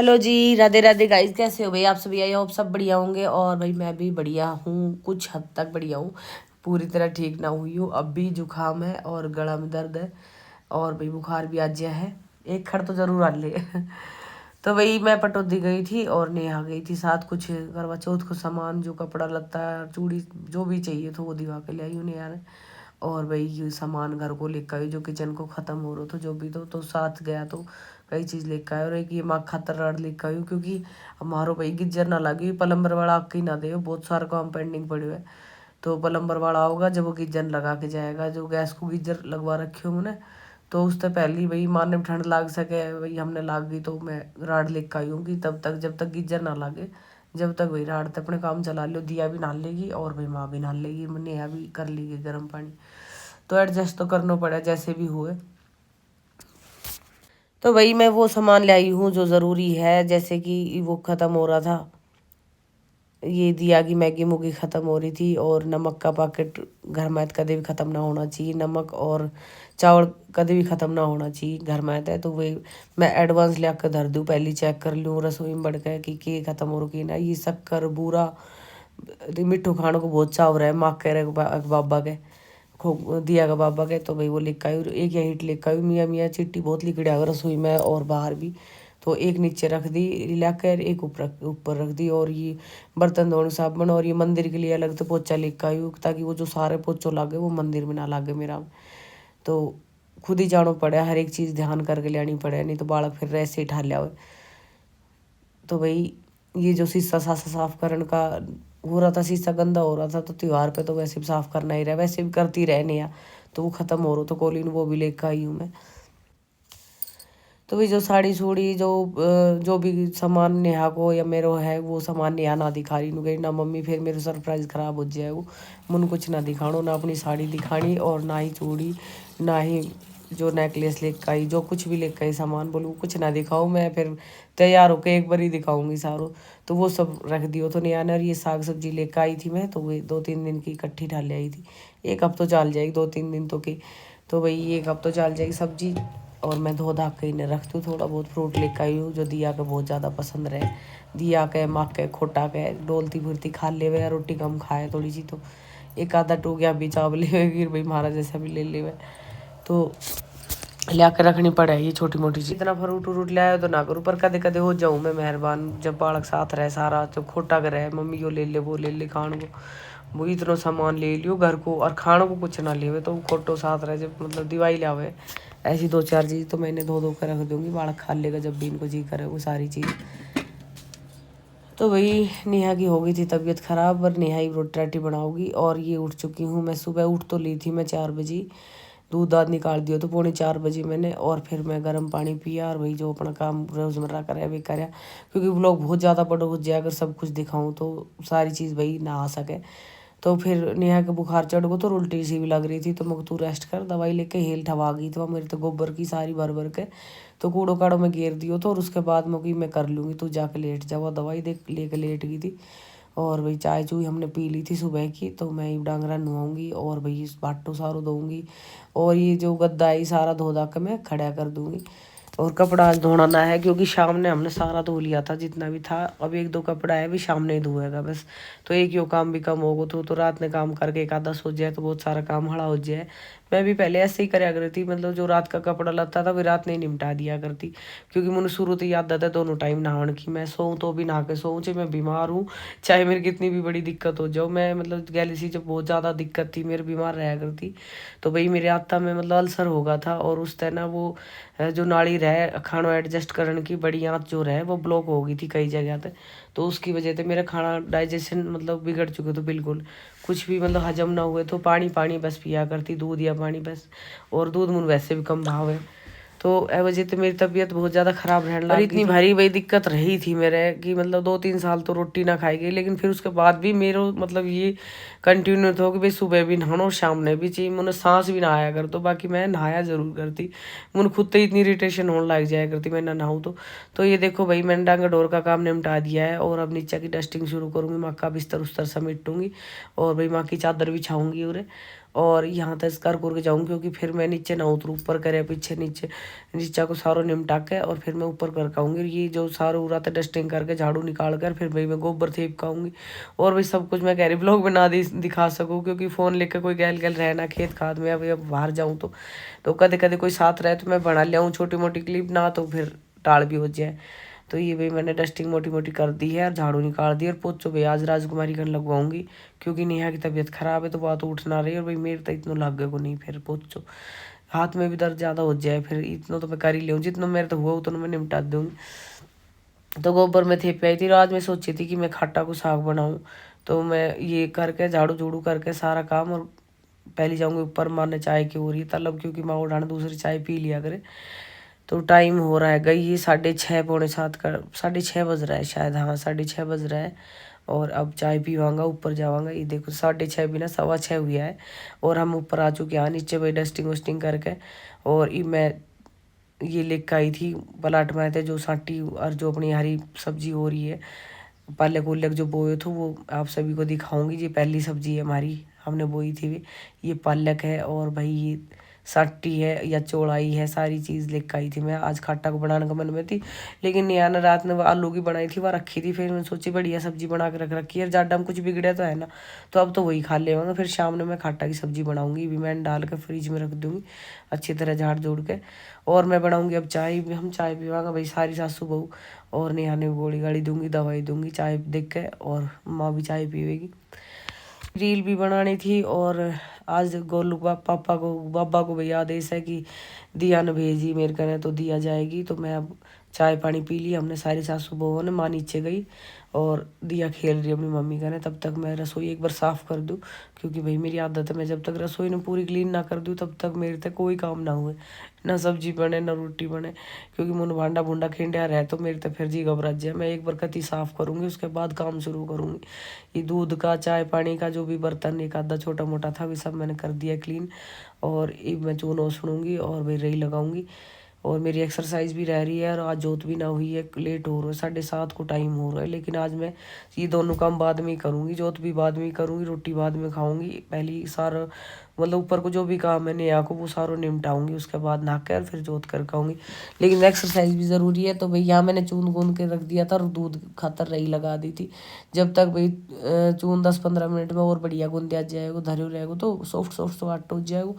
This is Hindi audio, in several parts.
हेलो जी, राधे राधे गाइस। कैसे हो भाई आप सभी? आई होप सब बढ़िया होंगे। और भाई मैं भी बढ़िया हूँ, कुछ हद तक बढ़िया हूँ, पूरी तरह ठीक ना हुई हूँ। अब भी जुकाम है और गला में दर्द है और भाई बुखार भी आ गया है। एक खड़ तो जरूर आ ले तो वही मैं पटौदी गई थी और नेहा गई थी साथ। कुछ करवा चौथ को सामान जो कपड़ा लत्ता चूड़ी जो भी चाहिए था वो दिवा के ले आई हूँ नेहा ने। और वही ये सामान घर को लेकर आई जो किचन को ख़त्म हो रहा था जो भी तो साथ गया तो कई चीज़ लेकर आए। और एक ये माँ खातर रड लेकर आई क्योंकि हमारो भाई गिज्जर ना लगे, प्लम्बर वाला आके ही ना दे, बहुत सारा काम पेंडिंग पड़े हुए। तो प्लम्बर वाला होगा जब वो गिज्जर लगा के जाएगा, जो गैस को गिज्जर लगवा रखे हो मैंने, तो उससे पहले ही भाई मारने में ठंड लाग सके भाई हमने लाग गई तो मैं राड लेकर आई हूँ कि तब तक जब तक गिज्जर ना लागे जब तक भाई राड तक अपने काम चला लो। दिया भी नहा लेगी और भाई माँ भी नहा लेगी, नेहा भी कर लेगी गर्म पानी। तो एडजस्ट तो करना पड़ा जैसे भी हुए। तो वही मैं वो सामान ले आई हूँ जो ज़रूरी है, जैसे कि वो ख़त्म हो रहा था, ये दिया की मैगी मुगी ख़त्म हो रही थी और नमक का पैकेट घर में कभी भी ख़त्म ना होना चाहिए। नमक और चावल कभी भी ख़त्म ना होना चाहिए घर में है। तो वही मैं एडवांस ले कर धर दूँ, पहले चेक कर लूँ रसोई में बढ़ के कि ख़त्म हो रही ना। ये शक्कर बूरा मिट्ठू खाने को बहुत चाव रहा है, माँ कह रहे बाबा के खो दिया का बाबा के। तो भाई वो लेकर आई, एक या ईट लेकर आई। मियाँ मियाँ चिट्टी बहुत लिकड़ी आ रसोई में और बाहर भी। तो एक नीचे रख दी लाकर, एक ऊपर ऊपर रख दी। और ये बर्तन धोने साबुन और ये मंदिर के लिए अलग से पोछा लेकर आई ताकि वो जो सारे पोछो लागे वो मंदिर में ना लागे मेरा। तो खुद ही जानो पड़े, हर एक चीज़ ध्यान करके लेनी पड़े, नहीं तो बालक फिर ऐसे ही ठा लिया। तो भाई ये जो शीशा सासा साफ करने का हो रहा था, शीशा गंदा हो रहा था, तो त्योहार पे तो वैसे भी साफ करना ही रहा, वैसे भी करती रहने या तो वो ख़त्म हो रहा तो कोलिन वो भी लेकर आई हूँ मैं। तो वही जो साड़ी सूड़ी जो भी सामान नेहा को या मेरो है वो सामान नेहा ना दिखा रही गई ना मम्मी, फिर मेरे सरप्राइज खराब हो जाए। वो मुन कुछ ना दिखाणो, ना अपनी साड़ी दिखानी और ना ही चूड़ी, ना ही जो नेकलेस लेकर आई, जो कुछ भी लेकर आई सामान बोलूँ कुछ ना दिखाऊँ। मैं फिर तैयार होकर एक बार ही दिखाऊंगी सारों। तो वो सब रख दियो। तो नेहा ने और ये साग सब्जी लेकर आई थी मैं, तो वो 2-3 दिन की इकट्ठी ढाल आई थी। एक हफ्ता चल जाएगी, 2-3 दिन तो की। तो भाई एक हफ्ता चल जाएगी सब्जी। और मैं धो धा के इन्हें रखती हूँ। थोड़ा बहुत फ्रूट लेकर आई हूँ जो दिया के बहुत ज़्यादा पसंद रहे। दिया के माँ के खोटा के डोलती फिरती खा ले वे, रोटी कम खाए थोड़ी सी। तो एक आधा टूकिया भी चावल ले भाई महाराज जैसा भी ले ले। तो लिया के रखनी पड़े ये छोटी मोटी चीज। इतना फ्रूट व्रूट ले आयो तो ना करूँ, पर कदे कदे हो जाऊँ मैं मेहरबान जब बालक साथ रहे सारा। जब खोटा के रहे मम्मी यो ले ले वो ले ले खाण को, वो इतना सामान ले लियो घर को और खाने को कुछ ना ले तो खोटो साथ रहे। जब मतलब दिवाई लावे ऐसी 2-4 चीज़ तो मैंने धो कर रख दूंगी, बालक खा लेगा जब भी इनको जी करे वो सारी चीज़। तो वही नेहा की हो गई थी तबीयत ख़राब, पर नेहा ही रोटी राटी बनाऊगी। और ये उठ चुकी हूँ मैं, सुबह उठ तो ली थी मैं 4 बजे, दूध दाद निकाल दिया तो 3:45 मैंने। और फिर मैं गर्म पानी पिया और वही जो अपना काम रोज़मर्रा करे भी करे, क्योंकि वो लोग बहुत ज़्यादा बड़ो हो जाए अगर सब कुछ दिखाऊँ तो सारी चीज़ वही ना आ सके। तो फिर नेहा के बुखार चढ़ गो तो उल्टी सी भी लग रही थी, तो मैं तू रेस्ट कर, दवाई लेके हेल ठवा गई तो मेरे तो गोबर की सारी भर भर के तो कूड़ो काड़ो में घेर दियो। तो और उसके बाद मैं कर लूँगी, तू जाके लेट जा। वो दवाई देख लेके लेट गई थी। और भाई चाय चूई हमने पी ली थी सुबह की, तो मैं डांगरा नुआऊंगी और भाई इस बाटो सारो दूंगी। और ये जो गद्दा है सारा धो धा के मैं खड़ा कर दूंगी। और कपड़ा आज धोना ना है क्योंकि शाम ने हमने सारा धो लिया था जितना भी था। अब 1-2 कपड़ा है भी शाम ने ही धोएगा बस। तो एक यो काम भी कम होगा तो रात ने काम करके एक आधा सो जाए तो बहुत सारा काम हड़ा हो जाए। मैं भी पहले ऐसे ही कराया करती, मतलब जो रात का कपड़ा लगता था वो रात नहीं निपटा दिया करती, क्योंकि मुझे शुरू से आदत है दोनों टाइम नहाने की। मैं सोऊं तो भी नहा के सोऊं, चाहे मैं बीमार हूँ चाहे मेरी कितनी भी बड़ी दिक्कत हो जाओ। मैं मतलब गैलेसी जब बहुत ज़्यादा दिक्कत थी मेरे बीमार रहा करती, तो भाई मेरे आत्ता में मतलब अल्सर होगा था और उस तरह ना वो जो नाड़ी रहे खाना एडजस्ट करने की बड़ी आँत जो रहे वो ब्लॉक हो गई थी कई जगह पे। तो उसकी वजह से मेरा खाना डाइजेशन मतलब बिगड़ चुके थे बिल्कुल, कुछ भी मतलब हजम ना हुए। तो पानी पानी बस पिया करती, दूध या पानी बस। और दूध मुझे वैसे भी कम भाव है। तो ए वजह से मेरी तबीयत बहुत ज़्यादा ख़राब रहने लगी। इतनी भारी भाई दिक्कत रही थी मेरे कि मतलब 2-3 साल तो रोटी ना खाई गई, लेकिन फिर उसके बाद भी मेरे मतलब ये कंटिन्यू था कि भाई सुबह भी नहाना और शाम ने भी चाहिए। मुझे सांस भी ना आया कर, तो बाकी मैं नहाया ज़रूर करती। मुझे खुद तो इतनी इरीटेशन होने लग जाया करती मैं ना नहाऊँ तो ये देखो भाई मैंने डांगा डोर का काम निपटा दिया है और अब नीचे की डस्टिंग शुरू करूँगी, माँ का बिस्तर उस्तर समेटूँगी और भाई माँ की चादर बिछाऊँगी। और यहाँ तक कर के जाऊँ, क्योंकि फिर मैं नीचे ना उतरूँ, ऊपर करे पीछे नीचे नीचा को सारो निमटा के और फिर मैं ऊपर कर आऊँगी। ये जो सारो उरा था डस्टिंग करके झाड़ू निकाल कर फिर भाई मैं गोबर थेप के आऊँगी। और भाई सब कुछ मैं कह रही ब्लॉग बना दिखा सकूँ, क्योंकि फ़ोन लेकर कोई गैल गैल रहना खेत खाद में। अब बाहर जाऊँ तो कदे कदे कोई साथ रहे तो मैं बना लियाऊँ छोटी मोटी क्लिप, ना तो फिर टाल भी हो जाए। तो ये भाई मैंने डस्टिंग मोटी मोटी कर दी है और झाड़ू निकाल दी और पोछो भाई आज राजकुमारी कर लगवाऊंगी, क्योंकि नेहा की तबीयत खराब है तो वह तो उठ ना रही। और भाई मेरे तो इतना लग गए को नहीं, फिर पोछो हाथ में भी दर्द ज़्यादा हो जाए, फिर इतना तो मैं कर ही लूँ, जितना मेरे तो हुआ उतना मैं निपटा दूँगी। तो गोबर में थेपी आई थी और आज मैं सोची थी कि मैं खट्टा को साग बनाऊँ। तो मैं ये करके झाड़ू झूड़ू करके सारा काम, और पहले जाऊँगी ऊपर मारने चाय की हो रही है तलब, क्योंकि माँ उठाने दूसरी चाय पी लिया करे। तो टाइम हो रहा है गई ये 6:30 पौने 7 का, 6:30 बज रहा है शायद, हाँ 6:30 बज रहा है। और अब चाय पीवांगा ऊपर जावांगा। ये देखो 6:30 भी ना 6:15 हुआ है और हम ऊपर आ चुके हैं नीचे भाई डस्टिंग वस्टिंग करके। और ये मैं ये लेकर आई थी पलाट में थे जो साटी और जो अपनी हरी सब्जी हो रही है, पालक उलक जो बोए थे वो आप सभी को दिखाऊंगी। ये पहली सब्जी है हमारी, हमने बोई थी। ये पालक है और भाई ये सट्टी है या चौड़ाई है, सारी चीज़ लेकर आई थी मैं। आज खट्टा को बनाने का मन में थी, लेकिन निया ने रात में वो आलू की बनाई थी, वह रखी थी। फिर मैंने सोची बढ़िया सब्जी बना के रख रखी है, जाडा में कुछ बिगड़े तो है ना, तो अब तो वही खा लेंगे। फिर शाम में मैं खट्टा की सब्जी बनाऊंगी, भी मैंने डाल के फ्रिज में रख दूंगी अच्छी तरह झाड़ जोड़ के। और मैं बनाऊंगी अब चाय, हम चाय पीवांगा भाई सारी सासू बहू। और नेहा ने गोली गाड़ी दूंगी, दवाई दूंगी चाय देख के, और माँ भी चाय पीवेगी। रील भी बनानी थी। और आज गोलू पापा को बाबा को भैया आदेश है कि दिया ने भेजी मेरे कने तो दिया जाएगी। तो मैं अब चाय पानी पी ली हमने सारी सासू बहुओं ने, माँ नीचे गई और दिया खेल रही अपनी मम्मी कने। तब तक मैं रसोई एक बार साफ़ कर दूँ, क्योंकि भाई मेरी आदत है मैं जब तक रसोई ने पूरी क्लीन ना कर दूँ तब तक मेरे तक कोई काम ना हुए, ना सब्जी बने ना रोटी बने। क्योंकि मुन भांडा भूंडा खिंडिया रहे तो मेरे तो फिर जी घबरा जाए। मैं एक बार कति साफ़ करूँगी उसके बाद काम शुरू करूँगी। ये दूध का चाय पानी का जो भी बर्तन एक आधा छोटा मोटा था वो सब मैंने कर दिया क्लीन। और ये मैं चून ओसड़ूँगी और भाई रही लगाऊंगी। और मेरी एक्सरसाइज भी रह रही है और आज जोत भी ना हुई है, लेट हो रहा है, 7:30 को टाइम हो रहा है। लेकिन आज मैं ये दोनों काम बाद में ही करूँगी, जोत भी बाद में ही करूँगी, रोटी बाद में खाऊंगी। पहले सारा मतलब ऊपर को जो भी काम है नेहा को वो सारों निपटाऊंगी, उसके बाद नहा कर फिर जोत कर खाऊंगी। लेकिन एक्सरसाइज भी ज़रूरी है। तो भाई यहाँ मैंने चून गूंद के रख दिया था और दूध खातर रही लगा दी थी। जब तक भाई चून 10-15 मिनट में और बढ़िया गूंद आ जाएगा, धरे रहेगा तो सॉफ्ट सॉफ्ट तो आटा हो जाएगा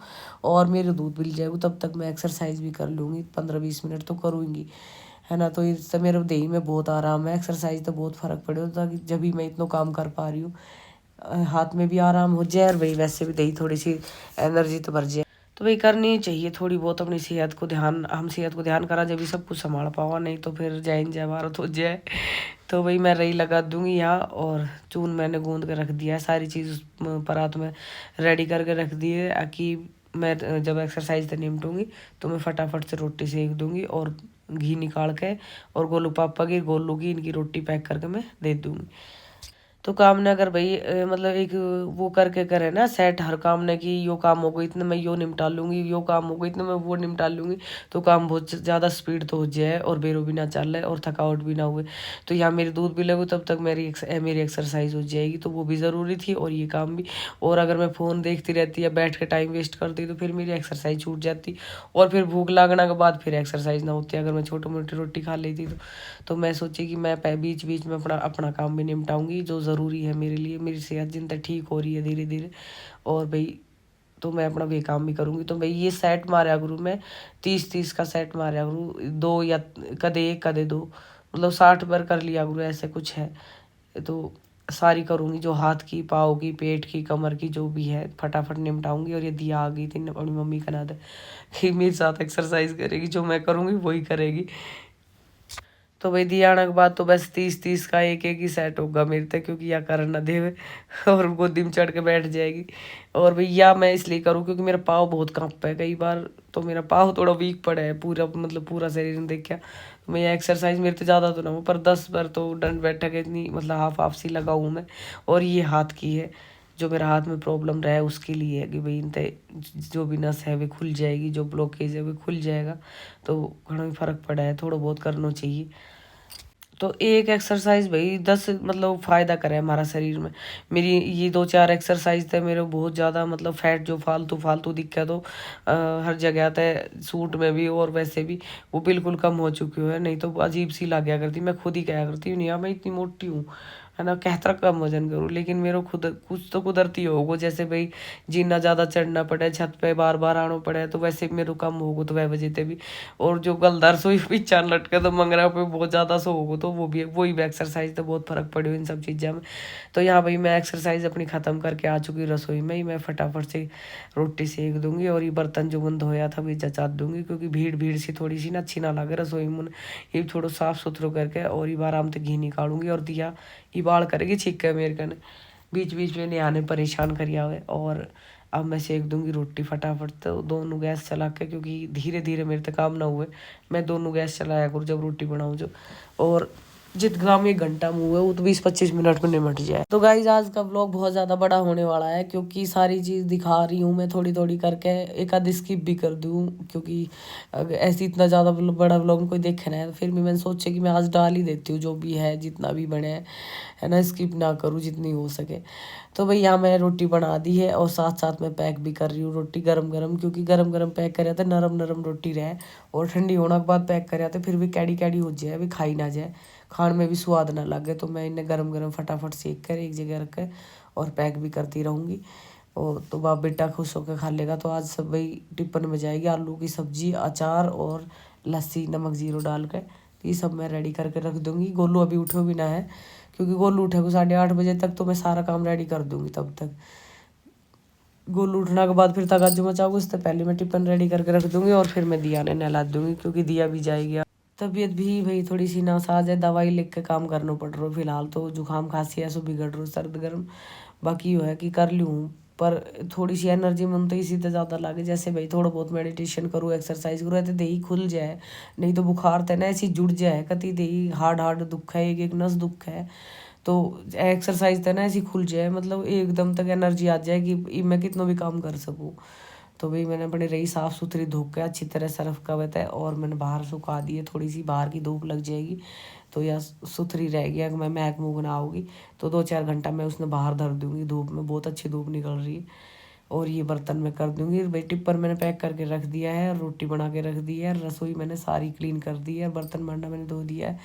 और मेरे दूध मिल जाएगा। तब तक मैं एक्सरसाइज भी कर लूँगी, 15-20 मिनट तो करूँगी, है ना। तो इससे मेरे देही में बहुत आराम है, एक्सरसाइज तो बहुत फ़र्क पड़े होता कि जब भी मैं इतना काम कर पा रही हूँ, हाथ में भी आराम हो जाए और भाई वैसे भी दही थोड़ी सी एनर्जी तो भर जाए। तो भाई करनी चाहिए थोड़ी बहुत अपनी सेहत को ध्यान, हम सेहत को ध्यान करा जब भी सब कुछ संभाल पावा, नहीं तो फिर जय हिंद जय भारत हो जाए। तो भाई मैं रही लगा दूंगी यहाँ। और चून मैंने गूंद के रख दिया है, सारी चीज़ परात में रेडी करके रख दी है कि मैं जब एक्सरसाइज से निपटूंगी तो मैं फटाफट से रोटी सेक दूंगी और घी निकाल के और गोलू पापा की गोलू की इनकी रोटी पैक करके मैं दे दूंगी। तो काम ने अगर भाई मतलब एक वो करके करे ना सेट हर काम ने कि यो काम हो गई इतने मैं यो निपटा लूँगी, यो काम हो गई इतने मैं वो निपटा लूँगी, तो काम बहुत ज़्यादा स्पीड तो हो जाए और बेरो भी ना चल रहे और थकावट भी ना हुए। तो यहाँ मेरी दूध भी लगू तब तक मेरी एक्सरसाइज हो जाएगी, तो वो भी ज़रूरी थी और ये काम भी। और अगर मैं फ़ोन देखती रहती या बैठ के टाइम वेस्ट करती तो फिर मेरी एक्सरसाइज छूट जाती और फिर भूख लगने के बाद फिर एक्सरसाइज ना होती अगर मैं छोटी मोटी रोटी खा लेती तो मैं सोची कि मैं बीच बीच में अपना अपना काम भी निपटाऊंगी जो ज़रूरी है मेरे लिए। मेरी सेहत जिन तक ठीक हो रही है धीरे धीरे, और भाई तो मैं अपना वे काम भी करूँगी। तो भाई ये सेट मारा करूँ मैं 30-30 का सेट मारा करूँ, दो या कदे एक कदे दो, मतलब 60 बार कर लिया करूँ, ऐसे कुछ है। तो सारी करूँगी जो हाथ की पाँव की पेट की कमर की जो भी है फटाफट निपटाऊंगी। और ये दिया आ गई थी अपनी मम्मी का नाद कि मेरे साथ एक्सरसाइज करेगी, जो मैं करूँगी वही करेगी। तो भाई दिया आने के बाद तो बस 30-30 का एक एक ही सेट होगा मेरे तक, क्योंकि या कर ना देवे और गोदी में चढ़ के बैठ जाएगी। और भैया मैं इसलिए करूँ क्योंकि मेरा पाँव बहुत कांपता है कई बार, तो मेरा पाँव थोड़ा वीक पड़ा है पूरा, मतलब पूरा शरीर ने देखा। तो मैं एक्सरसाइज मेरे तो ज़्यादा तो ना हो पर 10 बार तो दंड बैठक इतनी मतलब हाफ हाफ सी लगाऊँ मैं। और ये हाथ की है, जो मेरा हाथ में प्रॉब्लम रहा है उसके लिए है कि भाई इनते जो भी नस है वे खुल जाएगी, जो ब्लॉकेज है वे खुल जाएगा। तो घणा भी फर्क पड़ा है, थोड़ा बहुत करना चाहिए। तो एक एक्सरसाइज भाई 10 मतलब फ़ायदा करे हमारा शरीर में। मेरी ये 2-4 एक्सरसाइज थे मेरे बहुत ज़्यादा मतलब फैट जो फालतू फालतू दिक्कत हो हर जगह थे, सूट में भी और वैसे भी वो बिल्कुल कम हो चुकी है। नहीं तो अजीब सी लग गया करती, मैं खुद ही कहा करती हूँ नहीं यार मैं इतनी मोटी हूँ, है ना, कहता कम वजन करूँ, लेकिन मेरे खुद कुछ तो कुदरती होगो, जैसे भाई जीना ज़्यादा चढ़ना पड़े, छत पे बार बार आना पड़े, तो वैसे मेरे कम होगो तो वह वजह ते भी। और जो गलदार सोई पीछा लटके तो मंगरा पे बहुत ज़्यादा सो होगो तो वो भी वही भी एक्सरसाइज तो बहुत फर्क पड़े इन सब चीज़ों में। तो यहाँ भाई मैं एक्सरसाइज अपनी ख़त्म करके आ चुकी रसोई में ही, मैं फटाफट से रोटी सेक दूंगी और ये बर्तन जो बंद होया था भी जचा दूंगी, क्योंकि भीड़ भीड़ सी थोड़ी सी ना अच्छी ना लगे रसोई में। ये थोड़ा साफ सुथरा करके और ये आराम से घी निकालूंगी और दिया ये बाल करेगी छीक के मेरे कने, बीच बीच में निहाने परेशान करिया हुए। और अब मैं सेक दूंगी रोटी फटाफट, तो दोनों गैस चला के, क्योंकि धीरे धीरे मेरे तक काम ना हुए, मैं दोनों गैस चलाया करूँ जब रोटी बनाऊँ जो। और जित काम 1 घंटा में हुआ वो तो 20-25 मिनट में निमट जाए। तो गाइज आज का व्लॉग बहुत ज़्यादा बड़ा होने वाला है, क्योंकि सारी चीज़ दिखा रही हूँ मैं थोड़ी थोड़ी करके, एक आध स्किप भी कर दूँ, क्योंकि ऐसी इतना ज़्यादा बड़ा व्लॉग कोई देखे ना है, तो फिर भी मैंने सोचा कि मैं आज डाल ही देती हूँ जो भी है जितना भी बने, है ना, स्किप ना करूँ जितनी हो सके। तो भाई यहाँ मैंने रोटी बना दी है और साथ साथ मैं पैक भी कर रही हूँ रोटी गरम गरम, क्योंकि गरम गरम पैक करे तो नरम नरम रोटी रहे, और ठंडी होने के बाद पैक करे तो फिर भी कैडी कैडी हो जाए, अभी खाई ना जाए, खाने में भी स्वाद ना लगे। तो मैं इन्हें गरम गरम फटाफट सेक कर एक जगह रख कर और पैक भी करती रहूँगी। और तो बाप बेटा खुश होकर खा लेगा। तो आज सब भाई टिफ़िन में जाएगी आलू की सब्जी, अचार और लस्सी नमक जीरो डाल कर, ये सब मैं रेडी करके रख दूँगी। गोलू अभी उठो भी ना है, क्योंकि गोलू उठेगा 8:30 बजे तक, तो मैं सारा काम रेडी कर दूँगी। तब तक गोलू उठने के बाद फिर तगाजू मचाऊँगी, उससे पहले मैं टिफ़िन रेडी करके रख दूँगी और फिर मैं दिया ने नहला दूँगी, क्योंकि दिया भी जाएगी। तबीयत भी भाई थोड़ी सी नासाज है, दवाई लिख के काम करना पड़ रहा है फिलहाल, तो जुकाम खांसी ऐसा बिगड़ रहा सर्द गर्म, बाकी यो है कि कर लूँ। पर थोड़ी सी एनर्जी मन तो इसी से ज़्यादा लगे, जैसे भाई थोड़ा बहुत मेडिटेशन करूँ एक्सरसाइज करूँ तो दही खुल जाए, नहीं तो बुखार तो ना ऐसी जुड़ जाए, कति दही हार्ड हार्ड दुख है, एक एक नस दुख है, तो एक्सरसाइज तो ना ऐसी खुल जाए, मतलब एकदम तक एनर्जी आ जाए कि मैं कितना भी काम कर सकूँ। तो भाई मैंने अपनी रही साफ़ सुथरी धो के अच्छी तरह सर्फ का है, और मैंने बाहर सुखा दी है, थोड़ी सी बाहर की धूप लग जाएगी तो यह सुथरी रहेगी, अगर मैं महक मूक ना आऊँगी तो 2-4 घंटा मैं उसने बाहर धर दूँगी धूप में, बहुत अच्छी धूप निकल रही है। और ये बर्तन मैं कर दूँगी भाई, टिप्पर मैंने पैक करके रख दिया है, रोटी बना के रख दी है, रसोई मैंने सारी क्लीन कर दी है, बर्तन भांडा मैंने धो दिया है,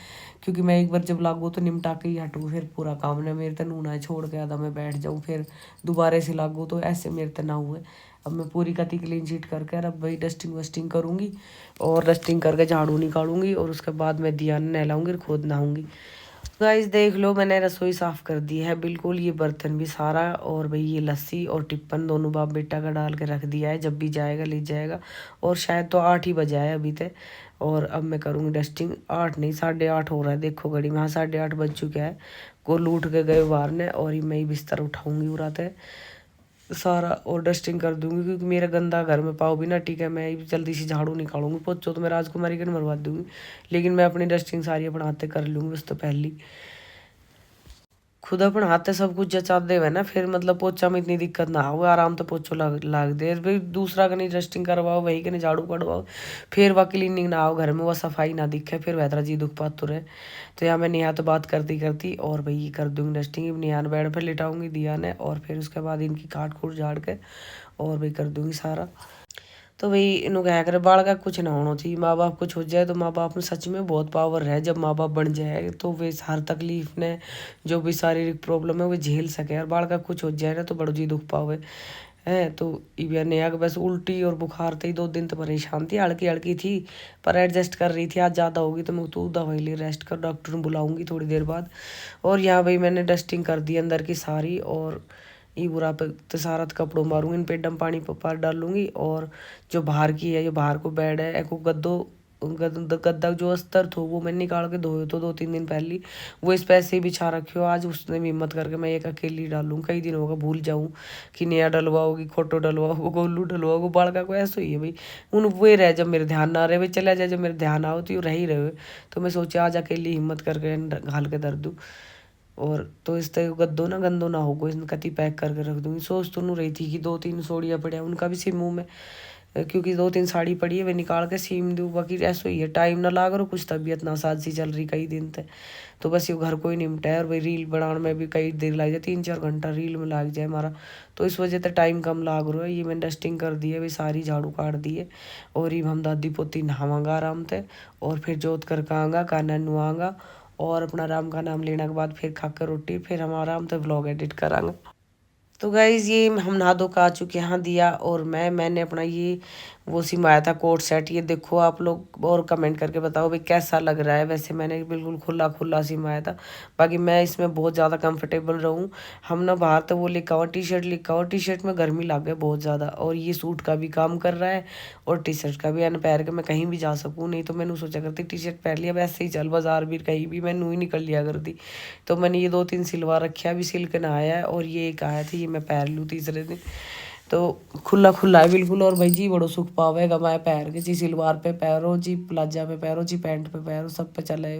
क्योंकि मैं एक बार जब लागू तो निपटा के ही हटूँ, फिर पूरा काम ना मेरे तक नूना छोड़ के आधा मैं बैठ जाऊँ, फिर दोबारा से लागू तो ऐसे मेरे तक ना हुए। अब मैं पूरी कति क्लीन शीट करके अब भाई डस्टिंग वस्टिंग करूँगी, और डस्टिंग करके झाड़ू निकालूंगी, और उसके बाद मैं दिया नहलाऊंगी और खुद नहाऊंगी। गाइस देख लो मैंने रसोई साफ़ कर दी है बिल्कुल, ये बर्तन भी सारा, और भाई ये लस्सी और टिप्पन दोनों बाप बेटा का डाल के रख दिया है, जब भी जाएगा ले जाएगा। और शायद तो 8 ही बजा है अभी तक, और अब मैं करूँगी डस्टिंग। 8 नहीं 8:30 हो रहा है, देखो घड़ी में, हाँ 8:30 बज चुका है। गोलू उठ के गए बाहर ने, और ये मैं ही बिस्तर उठाऊँगी उड़ाते सारा और डस्टिंग कर दूंगी, क्योंकि मेरा गंदा घर में पाओ भी ना, ठीक है, मैं जल्दी से झाड़ू निकालूंगी, पोछो तो मैं राजकुमारी के मरवा दूंगी, लेकिन मैं अपनी डस्टिंग सारी अपने हाथ से कर लूँगी बस। तो पहली खुद अपन हाथ से सब कुछ जचा दे हुए ना, फिर मतलब पोछा में इतनी दिक्कत ना हो, आराम से पोछो लाग दे भाई, दूसरा का नहीं डस्टिंग करवाओ, वही के नहीं झाड़ू पड़वाओ, फिर वह क्लीनिंग ना हो घर में, वह सफाई ना दिखे, फिर वह जी दुख पात तो रहे। तो यहाँ मैं नेहा तो बात करती करती और भाई ये कर दूँगी डस्टिंग, नेहा ने बेड पर लिटाऊंगी दिया ने, और फिर उसके बाद इनकी काट कूट झाड़ के और भाई कर दूँगी सारा। तो भाई इन्हों क्या करे, बाल का कुछ ना होना चाहिए, माँ बाप कुछ हो जाए तो माँ बाप में सच में बहुत पावर है, जब माँ बाप बन जाए तो वे हर तकलीफ ने जो भी शारीरिक प्रॉब्लम है वो झेल सके, और बाल का कुछ हो जाए ना तो बड़ो जी दुख पावे है। तो इबिया नेहा के बस उल्टी और बुखार थे, 2 दिन तो परेशान थी, हल्की हल्की थी पर एडजस्ट कर रही थी, आज ज़्यादा होगी तो मैं तू दवाई ले रेस्ट कर, डॉक्टर ने बुलाऊंगी थोड़ी देर बाद। और यहाँ भाई मैंने डस्टिंग कर दी अंदर की सारी, और ये बुरा पे तो सारा कपड़ों मारूंगी, इन पे डम पानी पर डालूंगी, और जो बाहर की है, जो बाहर को बेड है, एको गद्दा जो अस्तर थो वो मैंने निकाल के धोए तो 2-3 दिन पहले, वो इस पैसे ही बिछा रखे हो, आज उसने भी हिम्मत करके मैं एक अकेली डालूँ, कई दिन होगा भूल जाऊँ कि नया डलवाओगी, खोटो डलवाओ, गोलू डलवाओ, बालका को ऐसा ही है भाई, उन वे रहे जब मेरे ध्यान ना रहे, भाई चला जाए जब मेरे ध्यान आओ तो रह ही रहे। तो मैं सोचा आज अकेली हिम्मत करके घाल के दर दूँ, और तो इस तरह गद्दो ना गंदो ना हो, इसने कति पैक करके रख दूंगी। सोच तो नहीं रही थी कि 2-3 सोड़ियाँ पड़े उनका भी सिर मुँह में क्योंकि 2-3 साड़ी पड़ी है वे निकाल के सीम दूँ। बाकी ऐसा ही है, टाइम ना लाग रहा, कुछ तबीयत नासाज सी चल रही कई दिन तक, तो बस ये घर को ही निपटा है। और भाई रील बनाने में भी कई देर लग जाए, 3-4 घंटा रील में लग जाए हमारा, तो इस वजह से टाइम कम लाग रहा है। ये मैंने डस्टिंग कर दी है भाई, सारी झाड़ू काट दी है। और ये हम दादी पोती नहावांगा आराम से, और फिर जोत कर आऊँगा, काना नुआंगा, और अपना राम का नाम लेने के बाद फिर खाकर रोटी, फिर हम आराम से व्लॉग एडिट करांगे। तो गाइज़ ये हम नहा धो के आ चुके हैं, दिया और मैंने अपना ये वो सिमाया था कोट सेट, ये देखो आप लोग, और कमेंट करके बताओ भाई कैसा लग रहा है। वैसे मैंने बिल्कुल खुला खुला सिमाया था, बाकी मैं इसमें बहुत ज़्यादा कंफर्टेबल रहूँ। हम ना बाहर तो वो लेकर आओ टी शर्ट लेकर आओ, टी शर्ट में गर्मी लग गई बहुत ज़्यादा, और ये सूट का भी काम कर रहा है और टी शर्ट का भी, अन पैर के मैं कहीं भी जा सकूँ। नहीं तो मैंने सोचा करती टी शर्ट पहन लिया, वैसे ही चल बाजार भी कहीं भी मैं ही निकल लिया करती। तो मैंने ये 2-3 सिलवा रखे, अभी सिल के ना आया है, और ये एक आया था, ये मैं पैर लूँ तीसरे दिन। तो खुला खुला है बिल्कुल, और भाई जी बड़ो सुख पावेगा मैं पैर के जी, सिलवार पे पैरो जी, प्लाजा पे पैरो जी, पैंट पे पैरो, सब पे चले।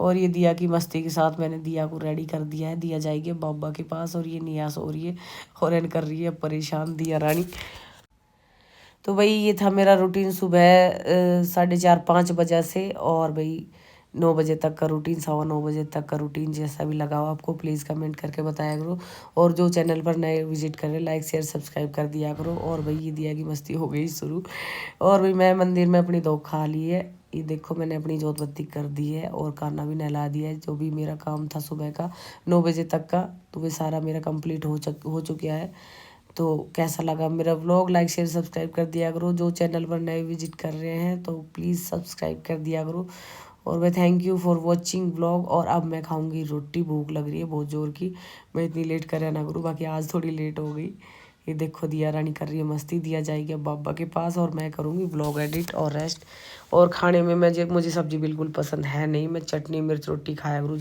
और ये दिया की मस्ती के साथ मैंने दिया को रेडी कर दिया है, दिया जाएगी बाबा के पास, और ये नियास हो रही है और एन कर रही है परेशान दिया रानी। तो भाई ये था मेरा रूटीन सुबह 4:30-5 बजे से, और भाई 9 बजे तक का रूटीन, 9:15 बजे तक का रूटीन, जैसा भी लगा हो आपको प्लीज़ कमेंट करके बताया करो। और जो चैनल पर नए विजिट करें, लाइक शेयर सब्सक्राइब कर दिया करो। और भाई ये दिया की मस्ती हो गई शुरू, और भाई मैं मंदिर में अपनी दो खा ली है, ये देखो मैंने अपनी जोत बत्ती कर दी है, और खाना भी नहला दिया है। जो भी मेरा काम था सुबह का 9 बजे तक का, तो वो सारा मेरा कंप्लीट हो चुका है। तो कैसा लगा मेरा व्लॉग, लाइक शेयर सब्सक्राइब कर दिया करो। जो चैनल पर नए विजिट कर रहे हैं तो प्लीज़ सब्सक्राइब कर दिया करो। और मैं thank you for watching vlog. और अब मैं खाऊंगी रोटी, भूख लग रही है बहुत ज़ोर की, मैं इतनी लेट करे ना करूँ, बाकी आज थोड़ी लेट हो गई। ये देखो दिया रानी कर रही है मस्ती, दिया जाएगी अब बाबा के पास, और मैं करूँगी व्लॉग एडिट और रेस्ट। और खाने में मुझे सब्ज़ी बिल्कुल पसंद है नहीं, मैं चटनी मिर्च रोटी खाया करूँ।